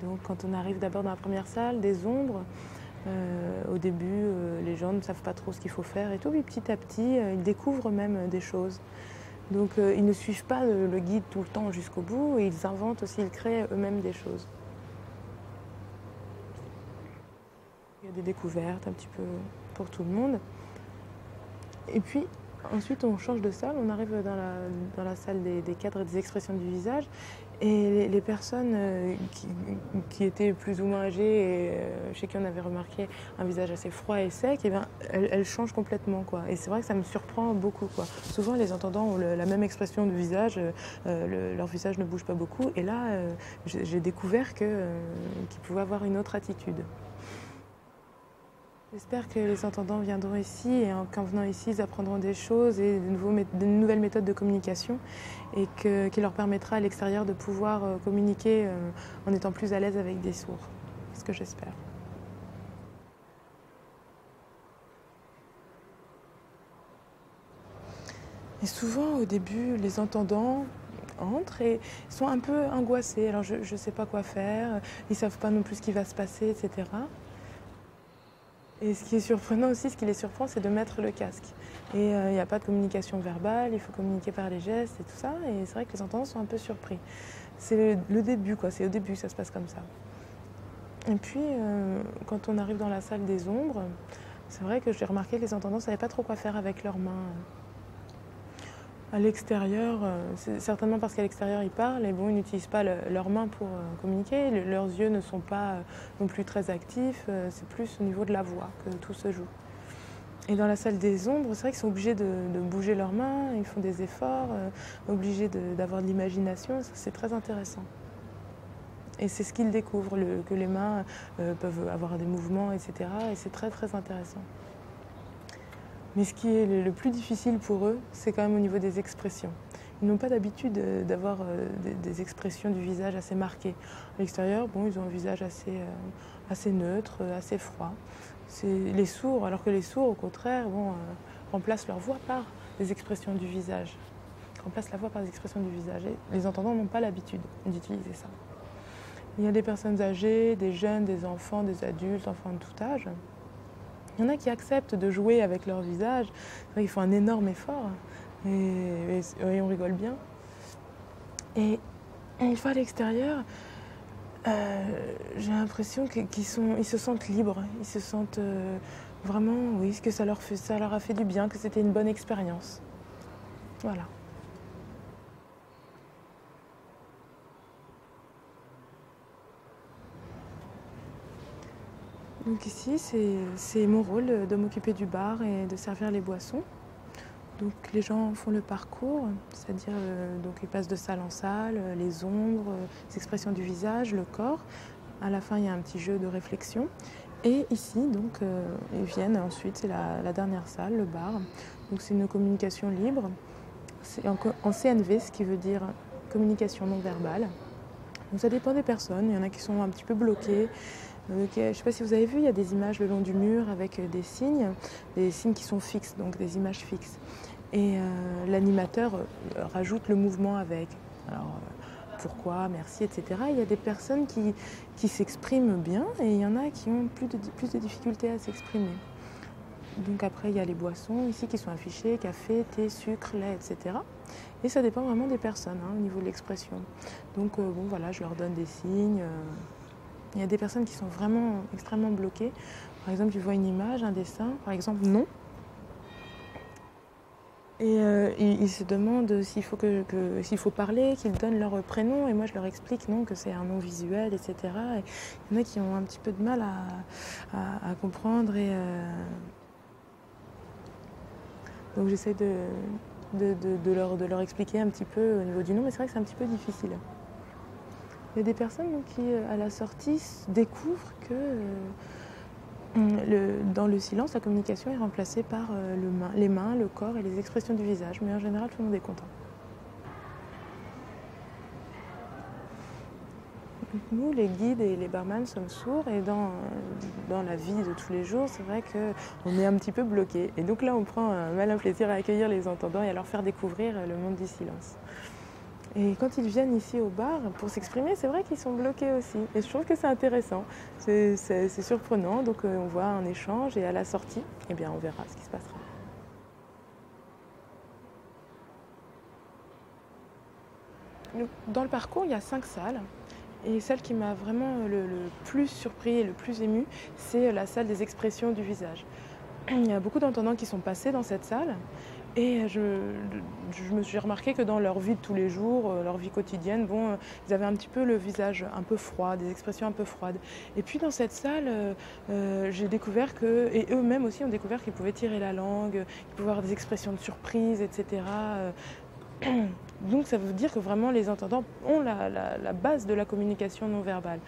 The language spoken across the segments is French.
Donc quand on arrive d'abord dans la première salle, des ombres, au début les gens ne savent pas trop ce qu'il faut faire et tout, puis petit à petit ils découvrent même des choses. Donc ils ne suivent pas le guide tout le temps jusqu'au bout, et ils inventent aussi, ils créent eux-mêmes des choses. Il y a des découvertes un petit peu pour tout le monde. Et puis ensuite on change de salle, on arrive dans la salle des cadres et des expressions du visage. Et les personnes qui étaient plus ou moins âgées et chez qui on avait remarqué un visage assez froid et sec, eh bien, elles changent complètement, quoi. Et c'est vrai que ça me surprend beaucoup, quoi. Souvent les entendants ont la même expression de visage, leur visage ne bouge pas beaucoup. Et là, j'ai découvert qu'ils pouvaient avoir une autre attitude. J'espère que les entendants viendront ici et qu'en venant ici, ils apprendront des choses et de nouvelles méthodes de communication, et qui leur permettra à l'extérieur de pouvoir communiquer en étant plus à l'aise avec des sourds. C'est ce que j'espère. Et souvent, au début, les entendants entrent et sont un peu angoissés. Alors, je ne sais pas quoi faire, ils ne savent pas non plus ce qui va se passer, etc. Et ce qui est surprenant aussi, ce qui les surprend, c'est de mettre le casque. Et il n'y a pas de communication verbale, il faut communiquer par les gestes et tout ça. Et c'est vrai que les entendants sont un peu surpris. C'est le début, quoi. C'est au début que ça se passe comme ça. Et puis, quand on arrive dans la salle des ombres, c'est vrai que j'ai remarqué que les entendants ne savaient pas trop quoi faire avec leurs mains. À l'extérieur, c'est certainement parce qu'à l'extérieur ils parlent, et bon, ils n'utilisent pas leurs mains pour communiquer. Leurs yeux ne sont pas non plus très actifs, c'est plus au niveau de la voix que tout se joue. Et dans la salle des ombres, c'est vrai qu'ils sont obligés de bouger leurs mains, ils font des efforts, obligés d'avoir de l'imagination, c'est très intéressant. Et c'est ce qu'ils découvrent, que les mains peuvent avoir des mouvements, etc. Et c'est très très intéressant. Mais ce qui est le plus difficile pour eux, c'est quand même au niveau des expressions. Ils n'ont pas d'habitude d'avoir des expressions du visage assez marquées. À l'extérieur, bon, ils ont un visage assez neutre, assez froid. C'est les sourds, alors que les sourds, au contraire, bon, remplacent leur voix par des expressions du visage. Remplacent la voix par des expressions du visage. Et les entendants n'ont pas l'habitude d'utiliser ça. Il y a des personnes âgées, des jeunes, des enfants, des adultes, enfants de tout âge. Il y en a qui acceptent de jouer avec leur visage. Ils font un énorme effort et on rigole bien. Et une fois à l'extérieur, j'ai l'impression qu'ils se sentent libres. Ils se sentent vraiment, oui, que ça leur a fait du bien, que c'était une bonne expérience. Voilà. Donc ici, c'est mon rôle de m'occuper du bar et de servir les boissons. Donc les gens font le parcours, c'est-à-dire donc ils passent de salle en salle, les ombres, les expressions du visage, le corps. À la fin, il y a un petit jeu de réflexion. Et ici, donc, ils viennent ensuite, c'est la dernière salle, le bar. Donc c'est une communication libre. C'est en CNV, ce qui veut dire communication non verbale. Donc ça dépend des personnes. Il y en a qui sont un petit peu bloqués. Je ne sais pas si vous avez vu, il y a des images le long du mur avec des signes qui sont fixes, donc des images fixes. Et l'animateur rajoute le mouvement avec. Alors, pourquoi, merci, etc. Il y a des personnes qui s'expriment bien, et il y en a qui ont plus de difficultés à s'exprimer. Donc après, il y a les boissons ici qui sont affichées, café, thé, sucre, lait, etc. Et ça dépend vraiment des personnes au niveau de l'expression. Donc bon, voilà, je leur donne des signes. Il y a des personnes qui sont vraiment extrêmement bloquées. Par exemple, ils voient une image, un dessin, par exemple non. Et ils se demandent s'il faut parler, qu'ils donnent leur prénom. Et moi, je leur explique non, que c'est un nom visuel, etc. Et il y en a qui ont un petit peu de mal à comprendre. Donc j'essaie de leur expliquer un petit peu au niveau du nom. Mais c'est vrai que c'est un petit peu difficile. Il y a des personnes qui, à la sortie, découvrent que dans le silence, la communication est remplacée par les mains, le corps et les expressions du visage. Mais en général, tout le monde est content. Donc nous, les guides et les barman, sommes sourds, et dans la vie de tous les jours, c'est vrai qu'on est un petit peu bloqués. Et donc là, on prend un malin plaisir à accueillir les entendants et à leur faire découvrir le monde du silence. Et quand ils viennent ici au bar pour s'exprimer, c'est vrai qu'ils sont bloqués aussi. Et je trouve que c'est intéressant, c'est surprenant. Donc on voit un échange et à la sortie, eh bien, on verra ce qui se passera. Dans le parcours, il y a 5 salles. Et celle qui m'a vraiment le plus surpris et le plus ému, c'est la salle des expressions du visage. Il y a beaucoup d'entendants qui sont passés dans cette salle et je me suis remarqué que dans leur vie de tous les jours, leur vie quotidienne, bon, ils avaient un petit peu le visage un peu froid, des expressions un peu froides. Et puis dans cette salle, j'ai découvert que, et eux-mêmes aussi ont découvert qu'ils pouvaient tirer la langue, qu'ils pouvaient avoir des expressions de surprise, etc. Donc ça veut dire que vraiment les entendants ont la base de la communication non verbale.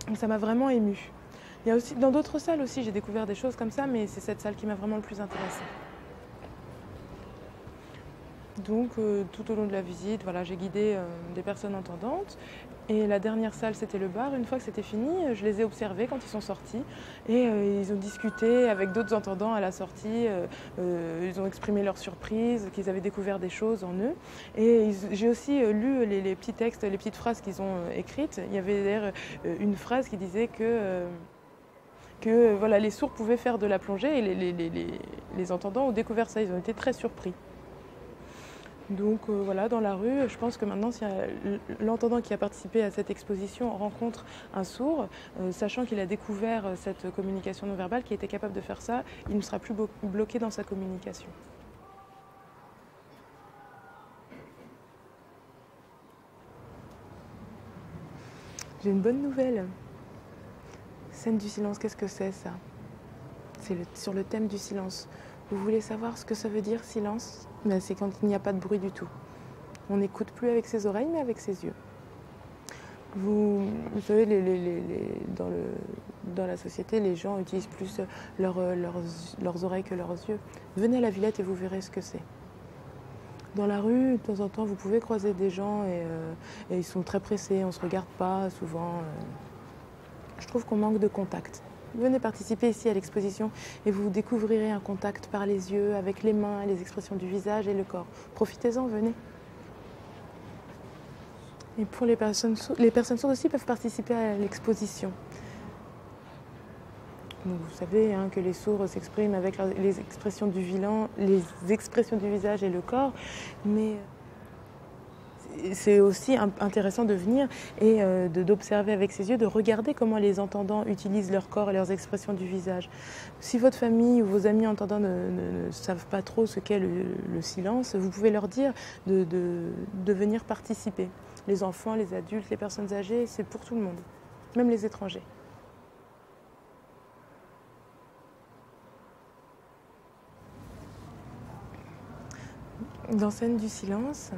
Donc ça m'a vraiment émue. Il y a aussi, dans d'autres salles aussi, j'ai découvert des choses comme ça, mais c'est cette salle qui m'a vraiment le plus intéressée. Donc tout au long de la visite, voilà, j'ai guidé des personnes entendantes. Et la dernière salle, c'était le bar. Une fois que c'était fini, je les ai observés quand ils sont sortis. Et ils ont discuté avec d'autres entendants à la sortie. Ils ont exprimé leur surprise, qu'ils avaient découvert des choses en eux. Et j'ai aussi lu les petits textes, les petites phrases qu'ils ont écrites. Il y avait d'ailleurs une phrase qui disait que voilà, les sourds pouvaient faire de la plongée et les entendants ont découvert ça. Ils ont été très surpris. Donc voilà, dans la rue, je pense que maintenant, si l'entendant qui a participé à cette exposition rencontre un sourd, sachant qu'il a découvert cette communication non verbale, qui était capable de faire ça, il ne sera plus bloqué dans sa communication. J'ai une bonne nouvelle. Scène du silence, qu'est-ce que c'est ça? C'est sur le thème du silence. Vous voulez savoir ce que ça veut dire silence? Ben, c'est quand il n'y a pas de bruit du tout. On n'écoute plus avec ses oreilles, mais avec ses yeux. Vous savez, dans la société, les gens utilisent plus leurs oreilles que leurs yeux. Venez à la Villette et vous verrez ce que c'est. Dans la rue, de temps en temps, vous pouvez croiser des gens et ils sont très pressés, on ne se regarde pas souvent. Je trouve qu'on manque de contact. Venez participer ici à l'exposition et vous découvrirez un contact par les yeux, avec les mains, les expressions du visage et le corps. Profitez-en, venez. Et pour les personnes sourdes aussi peuvent participer à l'exposition. Donc vous savez que les sourds s'expriment avec les expressions du visage et le corps, mais c'est aussi intéressant de venir et d'observer avec ses yeux, de regarder comment les entendants utilisent leur corps et leurs expressions du visage. Si votre famille ou vos amis entendants ne savent pas trop ce qu'est le silence, vous pouvez leur dire de venir participer. Les enfants, les adultes, les personnes âgées, c'est pour tout le monde, même les étrangers. Dans Scène du silence,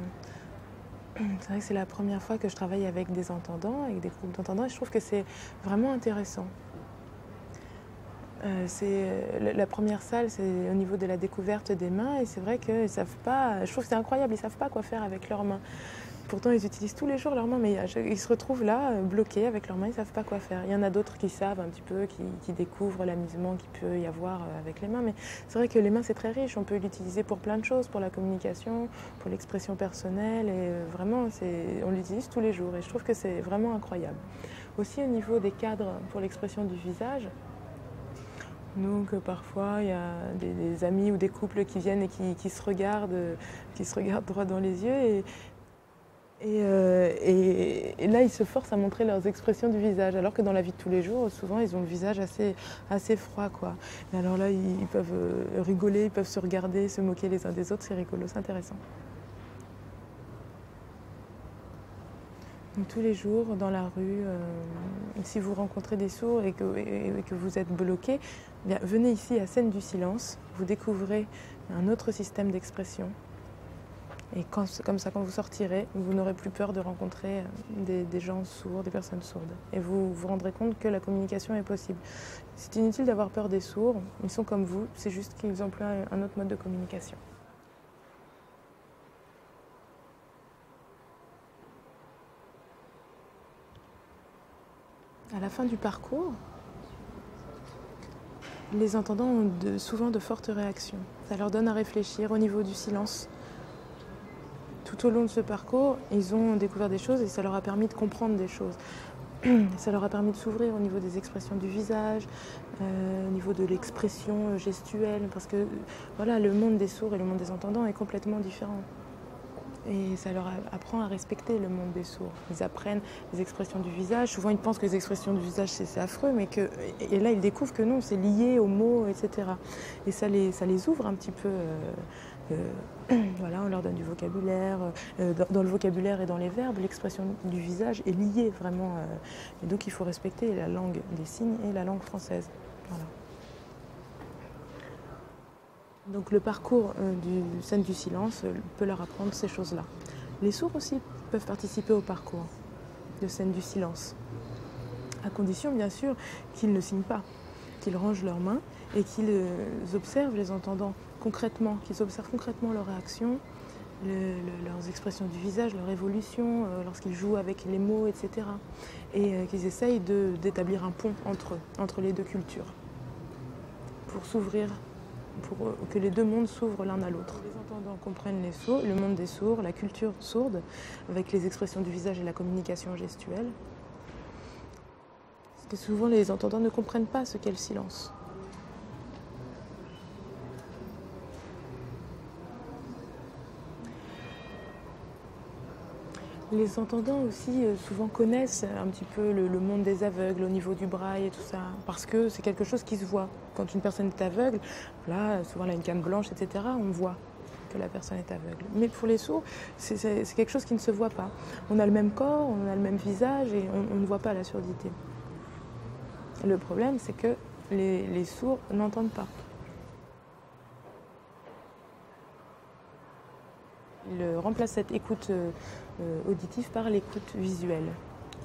c'est vrai que c'est la première fois que je travaille avec des entendants, avec des groupes d'entendants, et je trouve que c'est vraiment intéressant. La première salle, c'est au niveau de la découverte des mains, et c'est vrai qu'ils ne savent pas, je trouve que c'est incroyable, ils ne savent pas quoi faire avec leurs mains. Pourtant, ils utilisent tous les jours leurs mains, mais ils se retrouvent là, bloqués avec leurs mains, ils ne savent pas quoi faire. Il y en a d'autres qui savent un petit peu, qui découvrent l'amusement qu'il peut y avoir avec les mains, mais c'est vrai que les mains, c'est très riche. On peut l'utiliser pour plein de choses, pour la communication, pour l'expression personnelle, et vraiment, on l'utilise tous les jours, et je trouve que c'est vraiment incroyable. Aussi, au niveau des cadres pour l'expression du visage, donc parfois, il y a des amis ou des couples qui viennent et qui se regardent droit dans les yeux, et là, ils se forcent à montrer leurs expressions du visage, alors que dans la vie de tous les jours, souvent, ils ont le visage assez froid, quoi. Et alors là, ils peuvent rigoler, ils peuvent se regarder, se moquer les uns des autres, c'est rigolo, c'est intéressant. Donc, tous les jours, dans la rue, si vous rencontrez des sourds et que vous êtes bloqué, bien, venez ici à Scène du silence, vous découvrez un autre système d'expression. Et comme ça, quand vous sortirez, vous n'aurez plus peur de rencontrer des gens sourds, des personnes sourdes. Et vous vous rendrez compte que la communication est possible. C'est inutile d'avoir peur des sourds, ils sont comme vous, c'est juste qu'ils emploient un autre mode de communication. À la fin du parcours, les entendants ont souvent de fortes réactions. Ça leur donne à réfléchir au niveau du silence. tout au long de ce parcours, ils ont découvert des choses et ça leur a permis de comprendre des choses. Ça leur a permis de s'ouvrir au niveau des expressions du visage, au niveau de l'expression gestuelle, parce que voilà, le monde des sourds et le monde des entendants est complètement différent. Et ça leur apprend à respecter le monde des sourds. Ils apprennent les expressions du visage. Souvent, ils pensent que les expressions du visage, c'est affreux, mais et là, ils découvrent que non, c'est lié aux mots, etc. Et ça les ouvre un petit peu. Voilà, on leur donne du vocabulaire. Dans le vocabulaire et dans les verbes, l'expression du visage est liée vraiment. Et donc, il faut respecter la langue des signes et la langue française. Voilà. Donc le parcours du scène du silence peut leur apprendre ces choses-là. Les sourds aussi peuvent participer au parcours de scène du silence, à condition bien sûr qu'ils ne signent pas, qu'ils rangent leurs mains et qu'ils observent les entendants concrètement, qu'ils observent concrètement leurs réactions, leurs expressions du visage, leur évolution, lorsqu'ils jouent avec les mots, etc. Et qu'ils essayent d'établir un pont entre les deux cultures, pour s'ouvrir, pour que les deux mondes s'ouvrent l'un à l'autre. Les entendants comprennent le monde des sourds, la culture sourde, avec les expressions du visage et la communication gestuelle. Parce que souvent les entendants ne comprennent pas ce qu'est le silence. Les entendants aussi souvent connaissent un petit peu le monde des aveugles au niveau du braille et tout ça, parce que c'est quelque chose qui se voit. Quand une personne est aveugle, là, souvent elle a une canne blanche, etc., on voit que la personne est aveugle. Mais pour les sourds, c'est quelque chose qui ne se voit pas. On a le même corps, on a le même visage et on ne voit pas la surdité. Le problème, c'est que les sourds n'entendent pas. Ils remplacent cette écoute auditive par l'écoute visuelle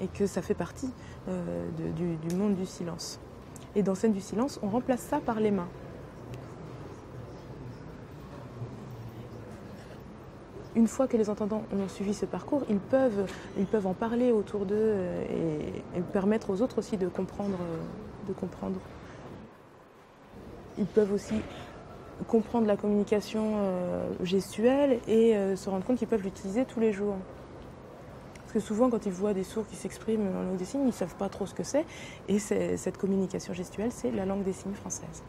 et que ça fait partie du monde du silence. Et dans scène du silence, on remplace ça par les mains. Une fois que les entendants ont suivi ce parcours, ils peuvent en parler autour d'eux et permettre aux autres aussi de comprendre. Ils peuvent aussi comprendre la communication gestuelle et se rendre compte qu'ils peuvent l'utiliser tous les jours. Parce que souvent, quand ils voient des sourds qui s'expriment en langue des signes, ils ne savent pas trop ce que c'est. Et cette communication gestuelle, c'est la langue des signes française.